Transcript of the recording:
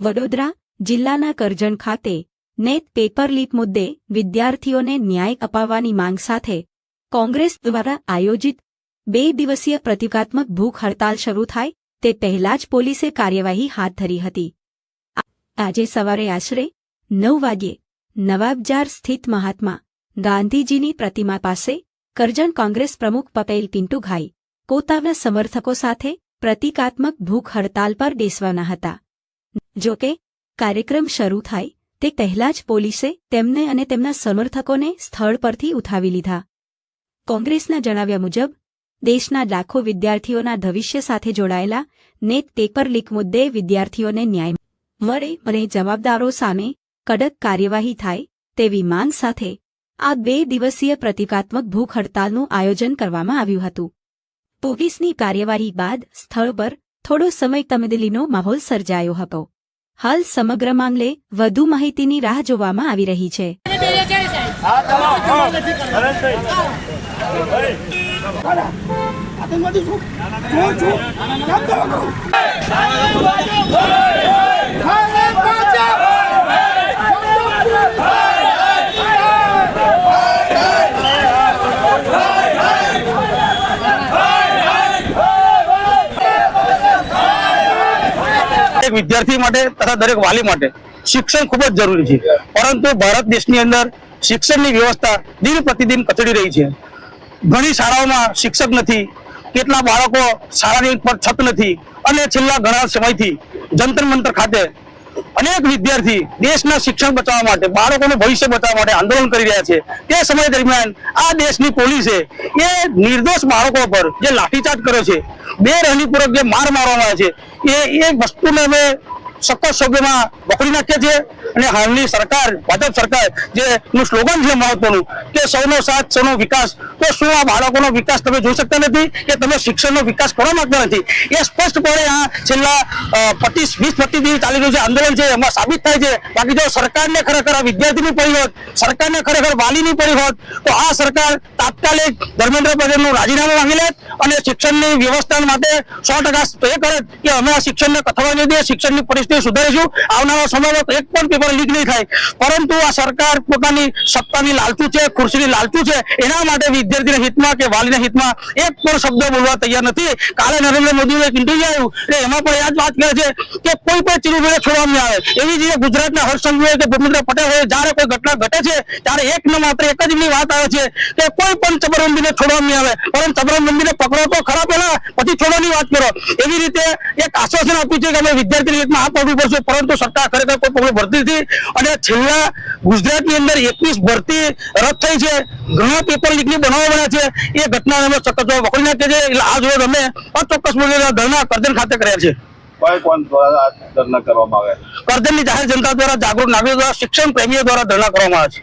વડોદરા જિલ્લાના કરજણ ખાતે net paper leak મુદ્દે વિદ્યાર્થીઓને ન્યાય અપાવવાની માંગ સાથે કોંગ્રેસ દ્વારા આયોજિત 2 દિવસીય પ્રતિકાત્મક ભૂખ હડતાલ શરૂ થાય તે પહેલા જ પોલીસે કાર્યવાહી હાથ ધરી હતી। આજે સવારે આશરે 9 વાગ્યે નવાબજાર સ્થિત મહાત્મા ગાંધીજીની પ્રતિમા પાસે કરજણ કોંગ્રેસ પ્રમુખ પટેલ પિન્ટુભાઈ પોતાના સમર્થકો સાથે પ્રતિકાત્મક ભૂખ હડતાલ પર બેસવાના હતા। જો કે કાર્યક્રમ શરૂ થાય તે પહેલા જ પોલીસે તેમને અને તેમના સમર્થકોને સ્થળ પરથી ઉઠાવી લીધા। કોંગ્રેસના જણાવ્યા મુજબ દેશના લાખો વિદ્યાર્થીઓના ભવિષ્ય સાથે જોડાયેલા નેટ પેપર લીક મુદ્દે વિદ્યાર્થીઓને ન્યાય મળે અને જવાબદારો સામે કડક કાર્યવાહી થાય તેવી માંગ સાથે આ 2 દિવસીય પ્રતિકાત્મક ભૂખ હડતાલનું આયોજન કરવામાં આવ્યું હતું। પોલીસની કાર્યવાહી બાદ સ્થળ પર થોડો સમય તમેદલીનો માહોલ સર્જાયો હતો। હાલ સમગ્ર મામલે વધુ માહિતીની રાહ જોવામાં આવી રહી છે। એક વિદ્યાર્થી માટે તથા દરેક વાલી માટે શિક્ષણ ખૂબ જ જરૂરી છે, પરંતુ ભારત દેશની અંદર શિક્ષણની વ્યવસ્થા દિન પ્રતિદિન કચડી રહી છે। ઘણી શાળાઓમાં શિક્ષક નથી, કેટલા બાળકો શાળાની પર છત નથી અને છેલ્લા ઘણા સમયથી જંતર મંતર ખાતે અનેક વિદ્યાર્થી દેશના શિક્ષણ બચાવવા માટે, બાળકોનું ભવિષ્ય બચાવવા માટે આંદોલન કરી રહ્યા છે। તે સમય દરમિયાન આ દેશની પોલીસે એ નિર્દોષ બાળકો પર જે લાઠીચાર્જ કર્યો છે, બેરહમીપૂર્વક જે માર મારવામાં આવે છે, એ વસ્તુને અમે સખત શબ્દોમાં પકડી નાખીએ છીએ। અને હાલની સરકાર, ભાજપ સરકાર જેનું સ્લોગન છે મહત્વનું કે સૌનો સાથ સૌનો વિકાસ, તો શું આ બાળકોનો વિકાસ તમે જોઈ શકતા નથી કે તમે શિક્ષણનો વિકાસ કરવા માંગતા નથી? એ સ્પષ્ટપણે આ છેલ્લા 20-25 દિવસ ચાલી રહ્યું છે આંદોલન છે એમાં સાબિત થાય છે। બાકી જો સરકારને ખરેખર આ વિદ્યાર્થીની પડી હોત, સરકારને ખરેખર વાલીની પડી હોત, તો આ સરકાર તાત્કાલિક ધર્મેન્દ્ર પ્રધાનનું રાજીનામું માંગી લેત અને શિક્ષણની વ્યવસ્થા માટે 100% એ કરે કે અમે આ શિક્ષણને કથળવા નહીં દઈએ, શિક્ષણની પરિસ્થિતિ સુધારીશું। આવનારા સમયમાં એક પણ પેપર લીક નહીં થાય, પરંતુ આ સરકાર પોતાની સત્તાની લાલચુ છે, ખુરશીની લાલચુ છે, એના માટે વિદ્યાર્થીના હિતમાં કે વાલીના હિતમાં એક પણ શબ્દ બોલવા તૈયાર નથી। કાલે નરેન્દ્ર મોદીએ એક ઇન્ટરવ્યુ આવ્યું એટલે એમાં પણ આ જ વાત કરે છે કે કોઈ પણ ચીજને છોડવામાં આવે। એવી જ રીતે ગુજરાતના હર્ષ સંઘવી કે ભૂપેન્દ્ર પટેલ હોય, જ્યારે કોઈ ઘટના ઘટે છે ત્યારે એક જ એમની વાત આવે છે કે કોઈ પણ ચબરબંધીને છોડવામાં આવે, પરંતુ ચબરબંધીને પકડો તો ખરા પહેલા, પછી છોડવાની વાત કરો। એવી રીતે એક આશ્વાસન આપ્યું છે કે અમે વિદ્યાર્થીના હિતમાં આ પગલું ભરશું, પરંતુ સરકાર ખરેખર કોઈ પગલું ભરતી નથી। અને છેલ્લા ગુજરાતની અંદર 21 ભરતી રદ થઈ છે, ઘણા પેપર લીકની બનાવો બન્યા છે, એ ઘટના અમે સખત વખોડી નાખીએ છીએ। એટલે આ જોડે અમે અચોક્કસ ધરણા કરજણ ખાતે કર્યા છે। કોણ દ્વારા ધરણા કરવામાં આવે? કરજણની જાહેર જનતા દ્વારા, જાગૃત નાગરિકો દ્વારા, શિક્ષણ પ્રેમીઓ દ્વારા ધરણા કરવામાં આવે છે।